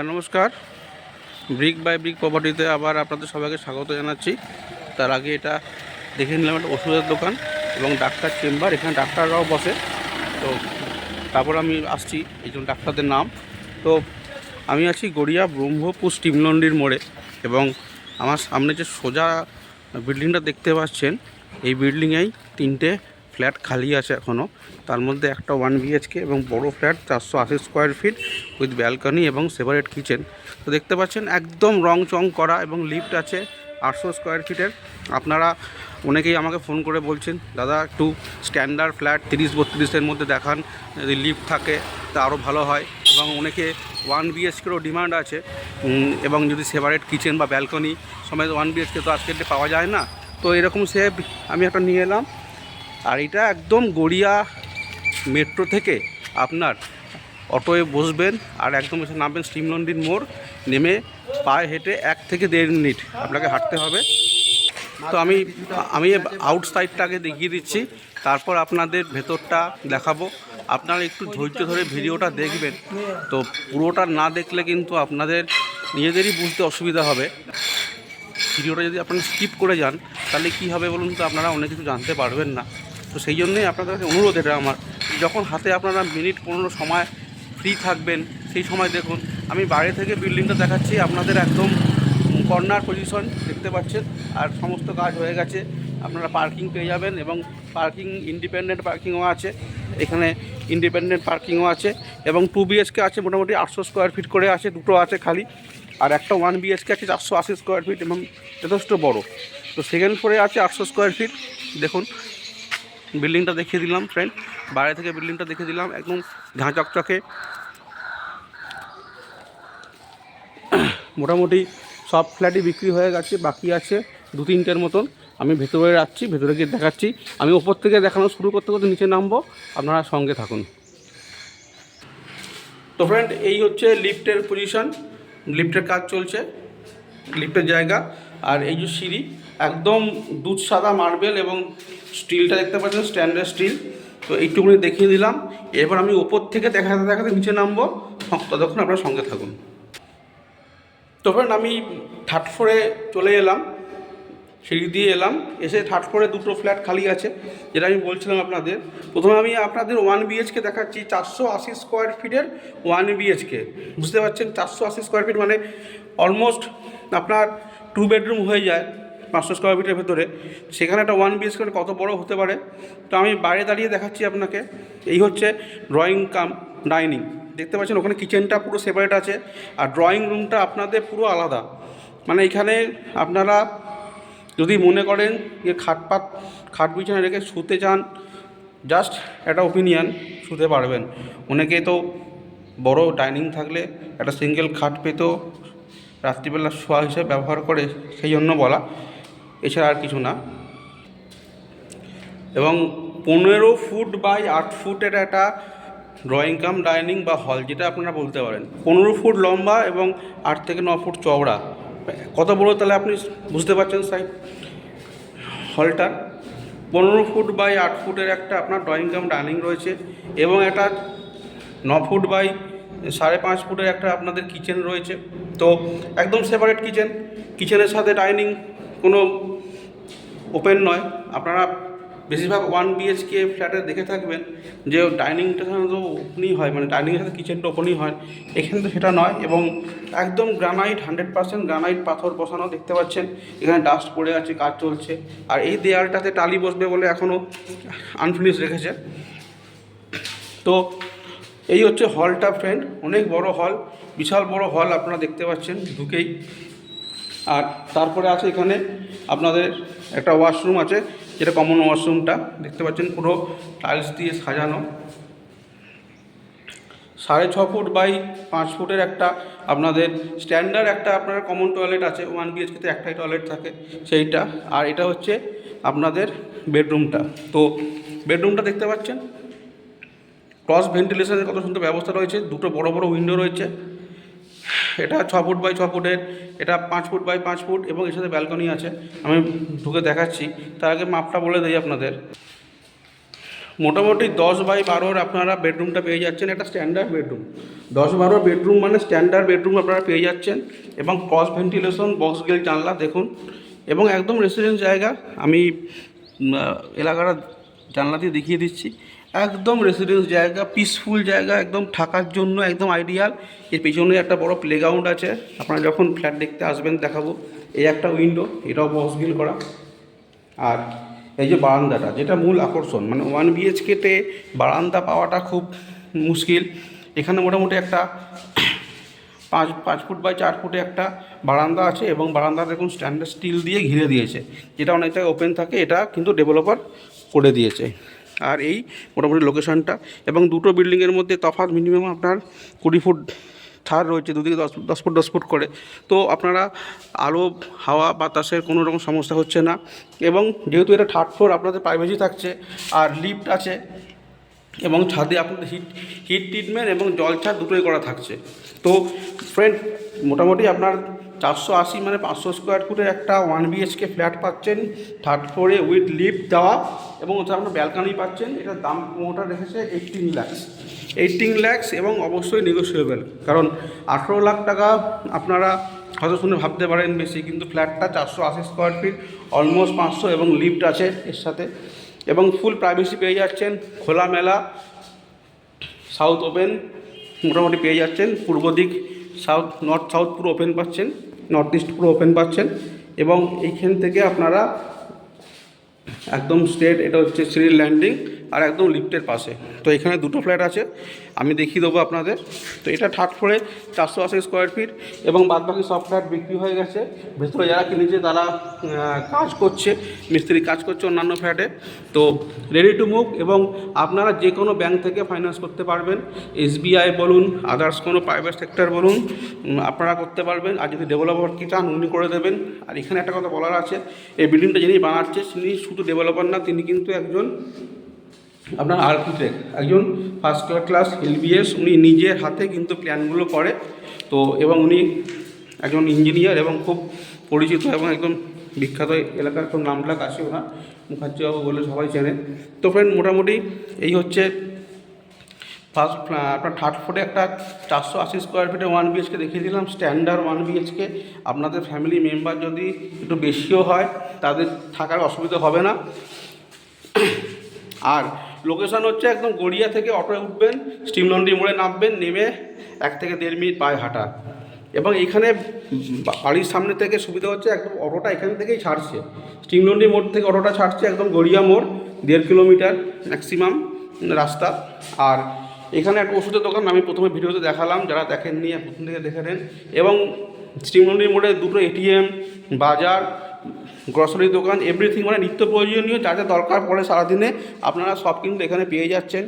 নমস্কার। Brick by brick প্রপার্টিতে আবার আপনাদের সবাইকে স্বাগত জানাচ্ছি। তার আগে এটা দেখে নিলাম একটা ওষুধের দোকান এবং ডাক্তার চেম্বার, এখানে ডাক্তাররাও বসে। তো তারপর আমি আসছি এই জন্য ডাক্তারদের নাম। তো আমি আছি গড়িয়া ব্রহ্মপুর স্টিমলন্ডির মোড়ে এবং আমার সামনে যে সোজা বিল্ডিংটা দেখতে পাচ্ছেন, এই বিল্ডিংয়েই 3টে ফ্ল্যাট খালি আছে এখনও। তার মধ্যে একটা 1 BHK এবং বড় flat 480 square feet with balcony এবং সেপারেট কিচেন। তো দেখতে পাচ্ছেন একদম রং চং করা এবং লিফট আছে 800 স্কোয়ার ফিটের। আপনারা অনেকেই আমাকে ফোন করে বলছেন, দাদা একটু স্ট্যান্ডার্ড ফ্ল্যাট 30-32-এর মধ্যে দেখান, যদি লিফট থাকে তা আরও ভালো হয়। এবং অনেকে 1 BHKরও ডিমান্ড আছে এবং যদি সেপারেট কিচেন বা ব্যালকনি সমেত 1 BHK তো আজকের ডেটে পাওয়া যায় না। তো এরকম আমি একটা নিয়ে এলাম। আর এটা একদম গড়িয়া মেট্রো থেকে আপনার অটোয় বসবেন আর একদম এসে নামবেন স্টিমলন্ডির মোড়, নেমে পায়ে হেঁটে 1 থেকে 1.5 মিনিট আপনাকে হাঁটতে হবে। তো আমি আউটসাইডটাকে দেখিয়ে দিচ্ছি, তারপর আপনাদের ভেতরটা দেখাবো। আপনারা একটু ধৈর্য ধরে ভিডিওটা দেখবেন। তো পুরোটা না দেখলে কিন্তু আপনাদের নিজেদেরই বুঝতে অসুবিধা হবে। ভিডিওটা যদি আপনারা স্কিপ করে যান তাহলে কী হবে বলুন তো, আপনারা অনেক কিছু জানতে পারবেন না। তো সেই জন্যই আপনাদের কাছে অনুরোধ এটা আমার, যখন হাতে আপনারা মিনিট 15 সময় ফ্রি থাকবেন সেই সময় দেখুন। আমি বাইরে থেকে বিল্ডিংটা দেখাচ্ছি আপনাদের, একদম কর্নার পজিশন দেখতে পাচ্ছেন আর সমস্ত কাজ হয়ে গেছে। আপনারা পার্কিং পেয়ে যাবেন এবং পার্কিং ইন্ডিপেন্ডেন্ট পার্কিংও আছে, এখানে ইন্ডিপেন্ডেন্ট পার্কিংও আছে এবং 2 BHK আছে, মোটামুটি 800 স্কোয়ার ফিট করে আছে, দুটো আছে খালি। আর একটা 1 BHK আছে 480 স্কোয়ার ফিট এবং যথেষ্ট বড়। তো সেকেন্ড ফ্লোরে আছে 800 স্কোয়ার ফিট। দেখুন বিল্ডিংটা দেখিয়ে দিলাম ফ্রেন্ড, বাইরে থেকে বিল্ডিংটা দেখিয়ে দিলাম, একদম ঝাঁ চকচকে। মোটামুটি সব ফ্ল্যাটই বিক্রি হয়ে গেছে, বাকি আছে 2-3টের মতন। আমি ভেতরে যাচ্ছি, ভেতরে গিয়ে দেখাচ্ছি। আমি ওপর থেকে দেখানো শুরু করতে করতে নিচে নামবো, আপনারা সঙ্গে থাকুন। তো ফ্রেন্ড, এই হচ্ছে লিফটের পজিশন, লিফটের কাজ চলছে, লিফটের জায়গা। আর এই যে সিঁড়ি, একদম দুধ সাদা মার্বেল এবং স্টিলটা দেখতে পাচ্ছেন স্ট্যান্ডার্ড স্টিল। তো এইটুকুনি দেখিয়ে দিলাম। এরপর আমি ওপর থেকে দেখাতে দেখাতে নিচে নামবো, ততক্ষণ আপনারা সঙ্গে থাকুন। তো ফ্রেন্ড, আমি 3rd ফ্লোরে চলে এলাম, সিঁড়ি দিয়ে এলাম। এসে 3rd ফ্লোরে 2টো ফ্ল্যাট খালি আছে, যেটা আমি বলছিলাম আপনাদের। প্রথমে আমি আপনাদের 1 BHK দেখাচ্ছি, 480 স্কোয়ার ফিটের 1 BHK। বুঝতে পারছেন, 480 স্কোয়ার ফিট মানে অলমোস্ট আপনার 2 বেডরুম হয়ে যায় 500 স্কোয়ার ফিটের ভেতরে। সেখানে একটা 1 BHK কত বড় হতে পারে। তো আমি বাইরে দাঁড়িয়ে দেখাচ্ছি আপনাকে। এই হচ্ছে ড্রয়িং কাম ডাইনিং, দেখতে পাচ্ছেন ওখানে কিচেনটা পুরো সেপারেট আছে আর ড্রয়িং রুমটা আপনাদের পুরো আলাদা। মানে এখানে আপনারা যদি মনে করেন যে খাট বিছানা রেখে শুতে চান, জাস্ট একটা ওপিনিয়ন, শুতে পারবেন। অনেকে তো বড় ডাইনিং থাকলে একটা সিঙ্গেল খাট পেতেও রাত্রিবেলা শোয়া হিসেবে ব্যবহার করে, সেই জন্য বলা, এছাড়া আর কিছু না। এবং 15 ফুট বাই 8 ফুটের একটা ড্রয়িং কাম ডাইনিং বা হল, যেটা আপনারা বলতে পারেন। 15 ফুট লম্বা এবং 8 থেকে 9 ফুট চওড়া। কত বড় তাহলে আপনি বুঝতে পারছেন সাইড হলটা। 15 ফুট বাই 8 ফুটের একটা আপনার ড্রয়িং কাম ডাইনিং রয়েছে এবং একটা 9 ফুট বাই 5.5 ফুটের একটা আপনাদের কিচেন রয়েছে। তো একদম সেপারেট কিচেন, কিচেনের সাথে ডাইনিং কোনো ওপেন নয়। আপনারা বেশিরভাগ 1 BHK ফ্ল্যাটে দেখে থাকবেন যে ডাইনিংটা সাধারণত ওপেনই হয়, মানে ডাইনিংয়ের সাথে কিচেনটা ওপেনই হয়। এখানে তো সেটা নয় এবং একদম গ্রানাইট, 100% গ্রানাইট পাথর বসানো, দেখতে পাচ্ছেন। এখানে ডাস্ট পড়ে আছে, কাজ চলছে। আর এই দেয়ালটাতে টালি বসবে বলে এখনও আনফিনিশ রেখেছে। তো এই হচ্ছে হলটা ফ্রেন্ড, অনেক বড় হল, বিশাল বড় হল আপনারা দেখতে পাচ্ছেন ঢুকেই। আর তারপরে আছে এখানে আপনাদের একটা ওয়াশরুম আছে, যেটা কমন ওয়াশরুমটা দেখতে পাচ্ছেন, পুরো টাইলস দিয়ে সাজানো। 6.5 ফুট বাই 5 ফুটের একটা আপনাদের স্ট্যান্ডার্ড একটা আপনার কমন টয়লেট আছে। 1 BHKতে একটাই টয়লেট থাকে, সেইটা। আর এটা হচ্ছে আপনাদের বেডরুমটা। তো বেডরুমটা দেখতে পাচ্ছেন, ক্রস ভেন্টিলেশনের কত সুন্দর ব্যবস্থা রয়েছে, দুটো বড় বড় উইন্ডো রয়েছে। এটা 6 ফুট বাই 6 ফুটের, এটা 5 ফুট বাই 5 ফুট এবং এর সাথে ব্যালকনি আছে। আমি ঢুকে দেখাচ্ছি, তার আগে মাপটা বলে দিই আপনাদের। মোটামুটি 10x12 আপনারা বেডরুমটা পেয়ে যাচ্ছেন, একটা স্ট্যান্ডার্ড বেডরুম। 10-12 বেডরুম মানে স্ট্যান্ডার্ড বেডরুম আপনারা পেয়ে যাচ্ছেন, এবং ক্রস ভেন্টিলেশন, বক্স গেল জানলা দেখুন, এবং একদম রেসিডেন্স জায়গা। আমি এলাকাটা জানলা দিয়ে দেখিয়ে দিচ্ছি, একদম রেসিডেন্স জায়গা, পিসফুল জায়গা, একদম থাকার জন্য একদম আইডিয়াল। এর পেছনে একটা বড় প্লেগ্রাউন্ড আছে, আপনারা যখন ফ্ল্যাট দেখতে আসবেন দেখাবো। এই একটা উইন্ডো, এটাও বক্স গিল করা। আর এই যে বারান্দাটা, যেটা মূল আকর্ষণ, মানে 1 BHKতে বারান্দা পাওয়াটা খুব মুশকিল। এখানে মোটামুটি একটা 5 ফুট বাই 4 ফুটে একটা বারান্দা আছে, এবং বারান্দা দেখুন স্ট্যান্ডার্ড স্টিল দিয়ে ঘিরে দিয়েছে, যেটা অনেক জায়গায় ওপেন থাকে, এটা কিন্তু ডেভেলপার করে দিয়েছে। আর এই মোটামুটি লোকেশানটা, এবং দুটো বিল্ডিংয়ের মধ্যে তফাৎ মিনিমাম আপনার 20 ফুট ছাড় রয়েছে, দুদিকে 10 ফুট করে। তো আপনারা আলো, হাওয়া, বাতাসের কোনো রকম সমস্যা হচ্ছে না। এবং যেহেতু এটা 3rd ফ্লোর, আপনাদের প্রাইভেসি থাকছে, আর লিফট আছে, এবং ছাদে আপনাদের হিট ট্রিটমেন্ট এবং জল ছাদ দুটোই করা থাকছে। তো ফ্রেন্ড, মোটামুটি আপনার 480 মানে 500 স্কোয়ার ফুটের একটা 1 BHK ফ্ল্যাট পাচ্ছেন 3rd ফ্লোরে, উইথ লিফট দেওয়া, এবং ওটা আপনার ব্যালকানি পাচ্ছেন। এটার দাম মোটা রেখেছে 18 লাখ, এবং অবশ্যই নেগোসিয়েবল, কারণ 18 লাখ টাকা আপনারা হয়তো শুনে ভাবতে পারেন বেশি, কিন্তু ফ্ল্যাটটা 480 স্কোয়ার ফিট, অলমোস্ট 500, এবং লিফট আছে এর সাথে, এবং ফুল প্রাইভেসি পেয়ে যাচ্ছেন। খোলামেলা সাউথ ওপেন মোটামুটি পেয়ে যাচ্ছেন, পূর্ব দিক নর্থ সাউথ পুরো ওপেন পাচ্ছেন, নর্থ ইস্ট পুরো ওপেন পাচ্ছেন, এবং এইখান থেকে আপনারা একদম স্ট্রেট, এটা হচ্ছে সিঁড়ির ল্যান্ডিং, আর একদম লিফটের পাশে। তো এখানে দুটো ফ্ল্যাট আছে, আমি দেখিয়ে দেবো আপনাদের। তো এটা 3rd ফ্লোরে 480 স্কোয়ার ফিট, এবং বাদবাকি সব ফ্ল্যাট বিক্রি হয়ে গেছে। ভেতরে যারা কিনেছে তারা কাজ করছে, মিস্ত্রি কাজ করছে অন্যান্য ফ্ল্যাটে। তো রেডি টু মুভ, এবং আপনারা যে কোনো ব্যাংক থেকে ফাইন্যান্স করতে পারবেন, SBI বলুন, আদার্স কোনো প্রাইভেট সেক্টর বলুন, আপনারা করতে পারবেন। আর যদি ডেভেলপার কি চান, উনি করে দেবেন। আর এখানে একটা কথা বলার আছে, এই বিল্ডিংটা যিনি বানাচ্ছে তিনি শুধু ডেভেলপার না, তিনি কিন্তু একজন আপনার আর্কিটেক্ট, একজন ফার্স্ট ক্লাস LBS, উনি নিজের হাতে কিন্তু প্ল্যানগুলো করে। তো এবং উনি একজন ইঞ্জিনিয়ার, এবং খুব পরিচিত, এবং একদম বিখ্যাত, এলাকার খুব নামডাক আছে ওনার, মুখার্জিবাবু বলে সবাই চেনে। তো ফ্রেন্ড, মোটামুটি এই হচ্ছে ফার্স্ট আপনার 3rd ফ্লোরে একটা 480 স্কোয়ার ফিটে 1 BHK দেখিয়ে দিলাম, স্ট্যান্ডার্ড 1 BHK। আপনাদের ফ্যামিলি মেম্বার যদি একটু বেশিও হয়, তাদের থাকার অসুবিধা হবে না। আর লোকেশান হচ্ছে একদম গড়িয়া থেকে অটোয় উঠবেন, স্টিম লন্ড্রি মোড়ে নামবেন, নেমে 1 থেকে 1.5 মিনিট পায়ে হাঁটা। এবং এইখানে বাড়ির সামনে থেকে সুবিধা হচ্ছে, একদম অটোটা এখান থেকেই ছাড়ছে, স্টিম লন্ড্রি মোড় থেকে অটোটা ছাড়ছে, একদম গড়িয়া মোড় 1.5 কিলোমিটার ম্যাক্সিমাম রাস্তা। আর এখানে একটা ওষুধের দোকান, আমি প্রথমে ভিডিওতে দেখালাম, যারা দেখেননি প্রথম থেকে দেখে নেন। এবং স্টিম লন্ড্রি মোড়ে দুটো ATM, বাজার, গ্রসারি দোকান, এভরিথিং, মানে নিত্য প্রয়োজনীয় যা যা দরকার পড়ে সারাদিনে, আপনারা সব কিন্তু এখানে পেয়ে যাচ্ছেন।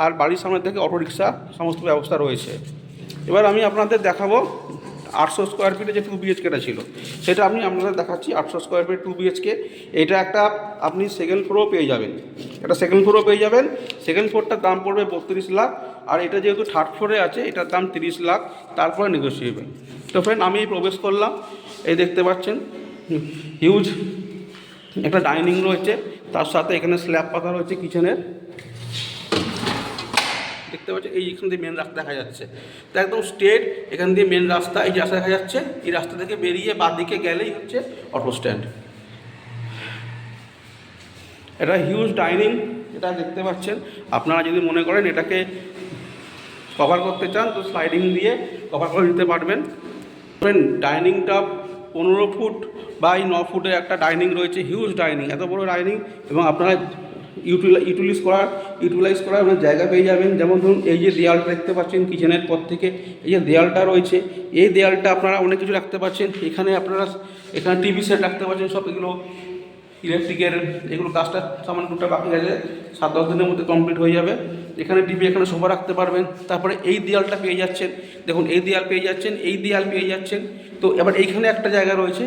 আর বাড়ির সামনে থেকে অটো রিক্সা সমস্ত ব্যবস্থা রয়েছে। এবার আমি আপনাদের দেখাবো 800 স্কোয়ার ফিটে যে 2 BHKটা ছিল, সেটা আমি আপনাদের দেখাচ্ছি। 800 স্কোয়ার ফিট 2 BHK, এটা একটা আপনি 2nd ফ্লোরও পেয়ে যাবেন, এটা 2nd ফ্লোরও পেয়ে যাবেন। 2nd ফ্লোরটার দাম পড়বে 32 লাখ, আর এটা যেহেতু 3rd ফ্লোরে আছে, এটার দাম 30 লাখ, তারপরে নেগোসিয়েবল। তো ফ্রেন্ড, আমি প্রবেশ করলাম, এই দেখতে পাচ্ছেন হিউজ একটা ডাইনিং রয়েছে, তার সাথে এখানে স্ল্যাব পাতা রয়েছে কিচেনের, দেখতে পাচ্ছেন। এই এখান দিয়ে মেন রাস্তা দেখা যাচ্ছে, তো একদম স্ট্রেট এখান দিয়ে মেন রাস্তা, এই যে রাস্তা দেখা যাচ্ছে, এই রাস্তা থেকে বেরিয়ে বাঁদিকে গেলেই হচ্ছে অটো স্ট্যান্ড। এটা হিউজ ডাইনিং, এটা দেখতে পাচ্ছেন। আপনারা যদি মনে করেন এটাকে কভার করতে চান, তো স্লাইডিং দিয়ে কভার করে দিতে পারবেন। ডাইনিংটা 15 ফুট বাই 9 ফুটের একটা ডাইনিং রয়েছে, হিউজ ডাইনিং, এত বড় ডাইনিং। এবং আপনারা ইউটিলাইজ করার আপনার জায়গা পেয়ে যাবেন। যেমন ধরুন, এই যে দেয়ালটা দেখতে পাচ্ছেন কিচেনের পর থেকে, এই যে দেয়ালটা রয়েছে, এই দেয়ালটা আপনারা অনেক কিছু রাখতে পারছেন। এখানে আপনারা টিভি সেট রাখতে পারছেন, সব এগুলো ইলেকট্রিকের, এগুলো কাজটা সামান্য দুটো বাকি আছে, 7-10 দিনের মধ্যে কমপ্লিট হয়ে যাবে। এখানে টিভি, এখানে সোফা রাখতে পারবেন। তারপরে এই দেয়ালটা পেয়ে যাচ্ছেন, দেখুন এই দেয়াল পেয়ে যাচ্ছেন, এই দেয়াল পেয়ে যাচ্ছেন। তো এবার এইখানে একটা জায়গা রয়েছে,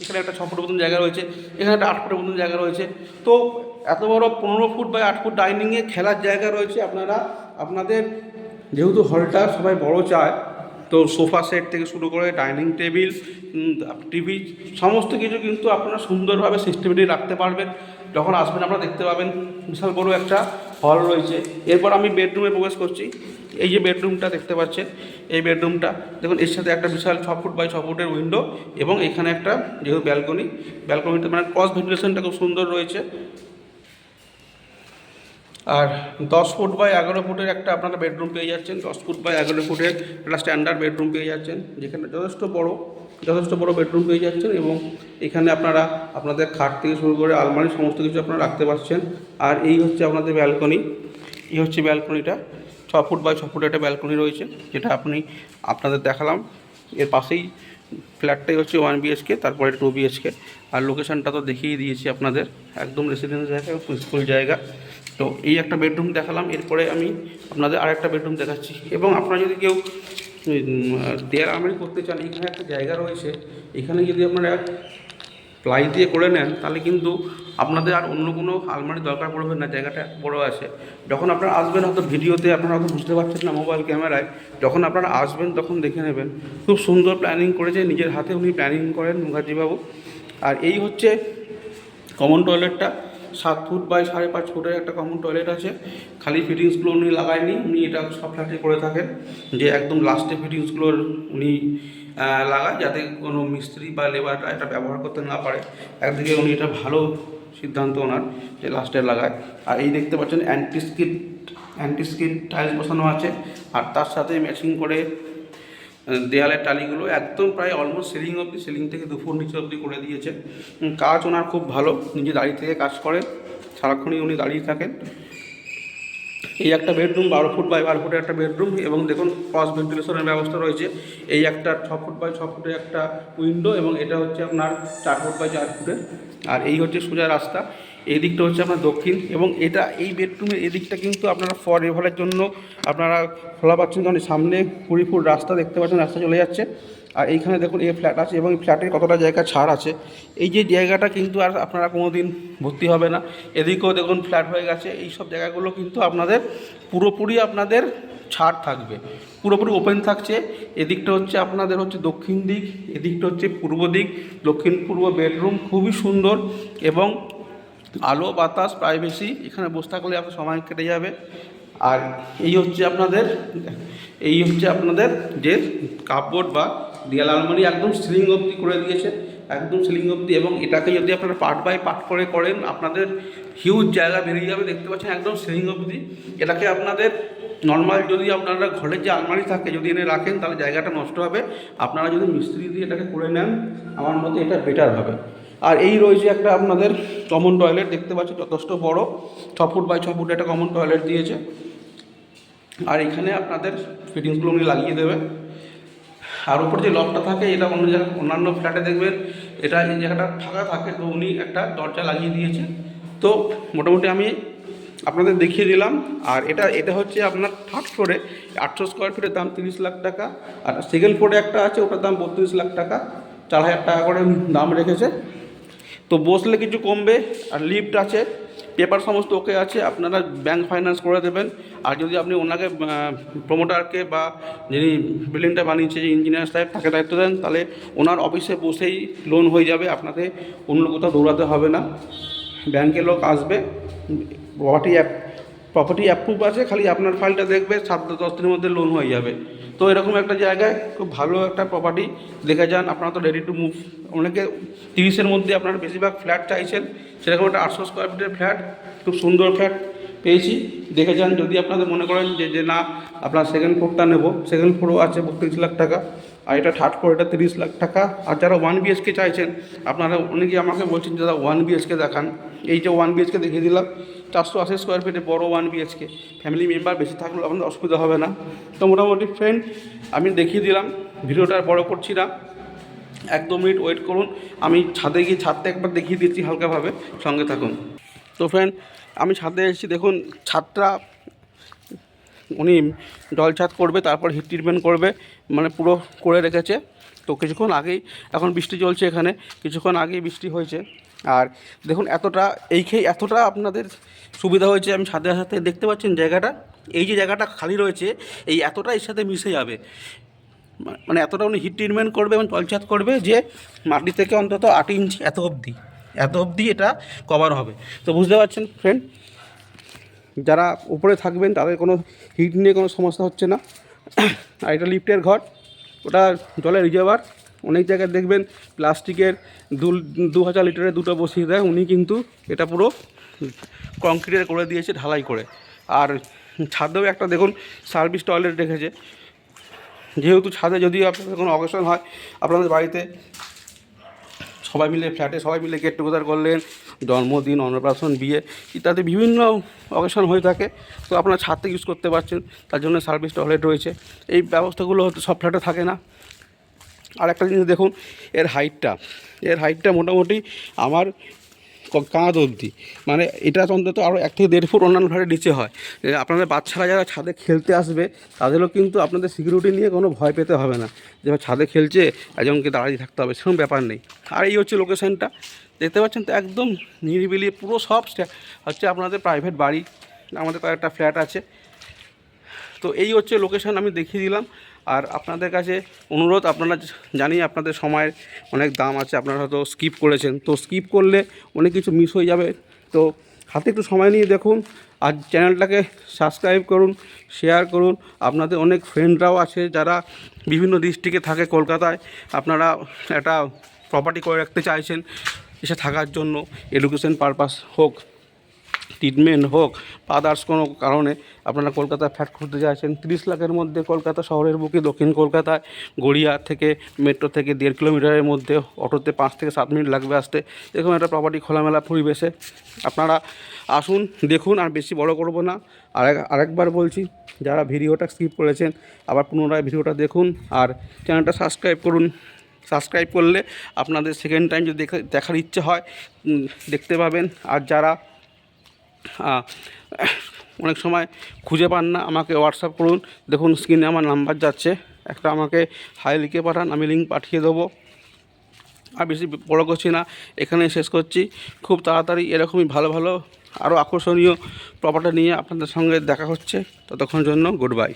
এখানে একটা 6 ফুটের মতন জায়গা রয়েছে, এখানে একটা 8 ফুটের মতন জায়গা রয়েছে। তো এত বড় 15 ফুট বাই 8 ফুট ডাইনিংয়ে খেলার জায়গা রয়েছে। আপনারা আপনাদের যেহেতু হলটা সবাই বড় চায়, তো সোফা সেট থেকে শুরু করে ডাইনিং টেবিল, টিভি, সমস্ত কিছু কিন্তু আপনারা সুন্দরভাবে সিস্টেমেটিক রাখতে পারবেন। যখন আসবেন আপনারা দেখতে পাবেন বিশাল বড় একটা হল রয়েছে। এরপর আমি বেডরুমে প্রবেশ করছি। এই যে বেডরুমটা দেখতে পাচ্ছেন, এই বেডরুমটা দেখুন, এর সাথে একটা বিশাল 6 ফুট বাই 6 ফুটের উইন্ডো এবং এখানে একটা যেহেতু ব্যালকনিটা মানে ক্রস ভেন্টিলেশনটা খুব সুন্দর রয়েছে। আর 10 ফুট বাই 11 ফুটের একটা আপনারা বেডরুম পেয়ে যাচ্ছেন। 10 ফুট বাই 11 ফুটের একটা স্ট্যান্ডার্ড বেডরুম পেয়ে যাচ্ছেন, যেখানে যথেষ্ট বড় বেডরুম পেয়ে যাচ্ছেন এবং এখানে আপনারা আপনাদের খাট থেকে শুরু করে আলমারি সমস্ত কিছু আপনারা রাখতে পারছেন। আর এই হচ্ছে আপনাদের ব্যালকনি, এই হচ্ছে ব্যালকনিটা। 6 ফুট বাই 6 ফুটের একটা ব্যালকনি রয়েছে, যেটা আপনাদের দেখালাম। এর পাশেই ফ্ল্যাটটাই হচ্ছে 1 বিএইচকে, তারপরে 2 বিএইচকে। আর লোকেশানটা তো দেখিয়ে দিয়েছি আপনাদের, একদম রেসিডেন্স জায়গা, পিসফুল জায়গা। তো এই একটা বেডরুম দেখালাম, এরপরে আমি আপনাদের আরেকটা বেডরুম দেখাচ্ছি। এবং আপনারা যদি কেউ দেয়াল আলমারি করতে চান, এখানে একটা জায়গা রয়েছে, এখানে যদি আপনারা প্লাই দিয়ে করে নেন তাহলে কিন্তু আপনাদের আর অন্য কোনো আলমারি দরকার পড়বে না, জায়গাটা বড় আছে। যখন আপনারা আসবেন, হয়তো ভিডিওতে আপনারা হয়তো বুঝতে পারছেন না মোবাইল ক্যামেরায়, যখন আপনারা আসবেন তখন দেখে নেবেন। খুব সুন্দর প্ল্যানিং করেছে, নিজের হাতে উনি প্ল্যানিং করেন মুখার্জিবাবু। আর এই হচ্ছে কমন টয়লেটটা। 7 ফুট বাই 5.5 ফুটের একটা কমন টয়লেট আছে। খালি ফিটিংসগুলো উনি লাগায়নি, উনি এটা সব ফ্ল্যাটে করে থাকেন যে একদম লাস্টে ফিটিংসগুলোর উনি লাগায়, যাতে কোনো মিস্ত্রি বা লেবাররা এটা ব্যবহার করতে না পারে। একদিকে উনি এটা ভালো সিদ্ধান্ত ওনার যে লাস্টে লাগায়। আর এই দেখতে পাচ্ছেন অ্যান্টি স্কিড টাইলস বসানো আছে, আর তার সাথে ম্যাচিং করে দেয়ালের টালিগুলো একদম প্রায় অলমোস্ট সিলিং থেকে 2 ফুট নিচে অবধি করে দিয়েছে। কাজ ওনার খুব ভালো, নিজে দাঁড়িয়ে থেকে কাজ করেন, সারাক্ষণই উনি দাঁড়িয়ে থাকেন। এই একটা বেডরুম 12 ফুট বাই 12 ফুটের একটা বেডরুম, এবং দেখুন ক্রস ভেন্টিলেশনের ব্যবস্থা রয়েছে। এই একটা 6 ফুট বাই 6 ফুটের একটা উইন্ডো, এবং এটা হচ্ছে আপনার 4 ফুট বাই 4 ফুটের। আর এই হচ্ছে সোজা রাস্তা, এই দিকটা হচ্ছে আপনার দক্ষিণ। এবং এই বেডরুমের এদিকটা কিন্তু আপনারা ফর এভারের জন্য আপনারা খোলা পাচ্ছেন, কারণ সামনে 20 ফুট রাস্তা দেখতে পাচ্ছেন, রাস্তা চলে যাচ্ছে। আর এইখানে দেখুন এই ফ্ল্যাট আছে, এবং এই ফ্ল্যাটের কতটা জায়গা ছাড় আছে। এই যে জায়গাটা কিন্তু আর আপনারা কোনো দিন ভর্তি হবে না। এদিকেও দেখুন ফ্ল্যাট হয়ে গেছে, এই সব জায়গাগুলো কিন্তু আপনাদের পুরোপুরি আপনাদের ছাড় থাকবে, পুরোপুরি ওপেন থাকছে। এদিকটা হচ্ছে আপনাদের হচ্ছে দক্ষিণ দিক, এদিকটা হচ্ছে পূর্ব দিক, দক্ষিণ পূর্ব বেডরুম, খুবই সুন্দর। এবং আলো বাতাস প্রাইভেসি, এখানে বসে থাকলে আপনার সময় কেটে যাবে। আর এই হচ্ছে আপনাদের যে কাপবোর্ড বা দেয়াল আলমারি একদম সিলিং অবধি করে দিয়েছে, একদম সিলিং অবধি। এবং এটাকে যদি আপনারা পার্ট বাই পার্ট করে করেন, আপনাদের হিউজ জায়গা বেরিয়ে যাবে। দেখতে পাচ্ছেন একদম সিলিং অবধি। এটাকে আপনাদের নর্মাল যদি আপনারা ঘরের যে আলমারি থাকে যদি এনে রাখেন, তাহলে জায়গাটা নষ্ট হবে। আপনারা যদি মিস্ত্রি দিয়ে এটাকে করে নেন, আমার মতে এটা বেটার হবে। আর এই রয়েছে একটা আপনাদের কমন টয়লেট, দেখতে পাচ্ছেন যথেষ্ট বড়, 6 ফুট বাই 6 ফুট একটা কমন টয়লেট দিয়েছে। আর এখানে আপনাদের ফিটিংসগুলো উনি লাগিয়ে দেবে। আর উপর যে লকটা থাকে, এটা অন্যান্য ফ্ল্যাটে দেখবেন এটা এই জায়গাটা ফাঁকা থাকে, তো উনি একটা দরজা লাগিয়ে দিয়েছে। তো মোটামুটি আমি আপনাদের দেখিয়ে দিলাম। আর এটা হচ্ছে আপনার 3rd ফ্লোরে 800 স্কোয়ার ফিটের দাম 30 লাখ টাকা। আর 2nd ফ্লোরে একটা আছে, ওটার দাম 32 লাখ টাকা, 4,000 টাকা করে দাম রেখেছে। তো বসলে কিছু কমবে। আর লিফট আছে, পেপার সমস্ত ওকে আছে, আপনারা ব্যাংক ফাইন্যান্স করে দেবেন। আর যদি আপনি ওনাকে প্রমোটারকে বা যিনি বিল্ডিংটা বানিয়েছে যে ইঞ্জিনিয়ার সাহেব, তাকে দায়িত্ব দেন, তাহলে ওনার অফিসে বসেই লোন হয়ে যাবে, আপনাকে অন্য কোথাও দৌড়াতে হবে না। ব্যাংকের লোক আসবে, প্রপার্টি অ্যাপ্রুভ আছে, খালি আপনার ফাইলটা দেখবে, 7-10 দিনের মধ্যে লোন হয়ে যাবে। তো এরকম একটা জায়গায় খুব ভালো একটা প্রপার্টি দেখে যান, আপনারা তো রেডি টু মুভ। অনেকে 30-এর মধ্যে আপনারা বেশিরভাগ ফ্ল্যাট চাইছেন, সেরকম একটা 800 স্কোয়ার ফিটের ফ্ল্যাট, খুব সুন্দর ফ্ল্যাট পেয়েছি, দেখে যান। যদি আপনাদের মনে করেন যে না আপনার 2nd ফ্লোরটা নেব, 2nd ফ্লোরও আছে 32 লাখ টাকা, আর এটা 3rd ফ্লোর, এটা 30 লাখ টাকা। আর যারা 1 বিএইচকে চাইছেন, আপনারা অনেকেই আমাকে বলছেন যে দাদা 1 বিএইচকে দেখান। এই যে 1 বিএইচকে দেখিয়ে দিলাম, 480 স্কোয়ার ফিটে বড় 1 বিএইচকে, ফ্যামিলি মেম্বার বেশি থাকলেও আপনাদের অসুবিধা হবে না। তো মোটামুটি ফ্রেন্ড আমি দেখিয়ে দিলাম, ভিডিওটা আর বড় করছি না, 1-2 মিনিট ওয়েট করুন। আমি ছাদে গিয়ে ছাদটা একবার দেখিয়ে দিচ্ছি হালকাভাবে, সঙ্গে থাকুন। তো ফ্রেন্ড আমি ছাদে এসেছি, দেখুন ছাদটা উনি জল ছাদ করবে, তারপর হিট ট্রিটমেন্ট করবে, মানে পুরো করে রেখেছে। তো কিছুক্ষণ আগেই, এখন বৃষ্টি চলছে এখানে, কিছুক্ষণ আগেই বৃষ্টি হয়েছে। আর দেখুন এতটা আপনাদের সুবিধা হয়েছে। আমি ছাদে আসাতে দেখতে পাচ্ছেন জায়গাটা, এই যে জায়গাটা খালি রয়েছে, এই এতটা এর সাথে মিশে যাবে, মানে এতটা উনি হিট ট্রিটমেন্ট করবে এবং জলছাদ করবে যে মাটি থেকে অন্তত 8 ইঞ্চি এত অবধি এটা কভার হবে। তো বুঝতে পারছেন ফ্রেন্ড। যারা উপরে থাকবেন তাদের কোনো হিট নিয়ে কোনো সমস্যা হচ্ছে না। আর এটা লিফটের ঘর, ওটা জলের রিজার্ভার। অনেক জায়গায় দেখবেন প্লাস্টিকের 2000 লিটারের দুটো বসিয়ে দেয়, উনি কিন্তু এটা পুরো কংক্রিটের করে দিয়েছে ঢালাই করে। আর ছাদেও একটা দেখুন সার্ভিস টয়লেট রেখেছে, যেহেতু ছাদে যদি আপনাদের কোনো অকেশন হয়, আপনাদের বাড়িতে সবাই মিলে ফ্ল্যাটে সবাই মিলে গেট টুগেদার করলেন, জন্মদিন, অন্নপ্রাশন, বিয়ে ইত্যাদি বিভিন্ন অকেশন হয়ে থাকে, তো আপনারা ছাদে ইউজ করতে পারছেন, তার জন্য সার্ভিস টয়লেট রয়েছে। এই ব্যবস্থাগুলো হয়তো সব ফ্ল্যাটে থাকে না। আর একটা জিনিস দেখুন, এর হাইটটা মোটামুটি আমার কাঁধ অবধি, মানে এটা অন্তত আরও 1 থেকে 1.5 ফুট অন্যান্য ফ্ল্যাটের নিচে হয়। আপনাদের বাচ্চারা যারা ছাদে খেলতে আসবে তাদেরও কিন্তু আপনাদের সিকিউরিটি নিয়ে কোনো ভয় পেতে হবে না, যে ছাদে খেলছে একজনকে দাঁড়িয়ে থাকতে হবে, সেরকম ব্যাপার নেই। আর এই হচ্ছে লোকেশানটা, দেখতে পাচ্ছেন তো একদম নিরিবিলি, পুরো সব হচ্ছে আপনাদের প্রাইভেট বাড়ি, আমাদের কয়েকটা ফ্ল্যাট আছে। তো এই হচ্ছে লোকেশান, আমি দেখিয়ে দিলাম। আর আপনাদের কাছে অনুরোধ, আপনারা জানি আপনাদের সময়ের অনেক দাম আছে, আপনারা হয়তো স্কিপ করেছেন, তো স্কিপ করলে অনেক কিছু মিস হয়ে যাবে। তো হাতে একটু সময় নিয়ে দেখুন, আর চ্যানেলটাকে সাবস্ক্রাইব করুন, শেয়ার করুন। আপনাদের অনেক ফ্রেন্ডরাও আছে যারা বিভিন্ন ডিস্ট্রিক্টে থাকে, কলকাতায় আপনারা একটা প্রপার্টি করে রাখতে চাইছেন এসে থাকার জন্য, এডুকেশন পারপাস হোক, ট্রিটমেন্ট হোক, আদার্স কোনো কারণে আপনারা কলকাতায় ফ্ল্যাট খুঁজতে চাইছেন। 30 লাখের মধ্যে কলকাতা শহরের বুকে, দক্ষিণ কলকাতায় গড়িয়া থেকে মেট্রো থেকে 1.5 কিলোমিটারের মধ্যে, অটোতে 5 থেকে 7 মিনিট লাগবে আসতে, এরকম একটা প্রপার্টি খোলামেলা পরিবেশে আপনারা আসুন, দেখুন। আর বেশি বড় করব না, আরেকবার বলছি, যারা ভিডিওটা স্কিপ করেছেন আবার পুনরায় ভিডিওটা দেখুন, আর চ্যানেলটা সাবস্ক্রাইব করুন। সাবস্ক্রাইব করলে আপনাদের সেকেন্ড টাইম যদি দেখার ইচ্ছে হয় দেখতে পাবেন। আর যারা অনেক সময় খুঁজে পান না, আমাকে হোয়াটসঅ্যাপ করুন, দেখুন স্ক্রিনে আমার নাম্বার যাচ্ছে, একটা আমাকে হাই লিখে পাঠান, আমি লিঙ্ক পাঠিয়ে দেবো। আর বেশি বড় করছি না, এখানে শেষ করছি। খুব তাড়াতাড়ি এরকমই ভালো ভালো আরও আকর্ষণীয় প্রপার্টি নিয়ে আপনাদের সঙ্গে দেখা হচ্ছে, ততক্ষণের জন্য গুড বাই।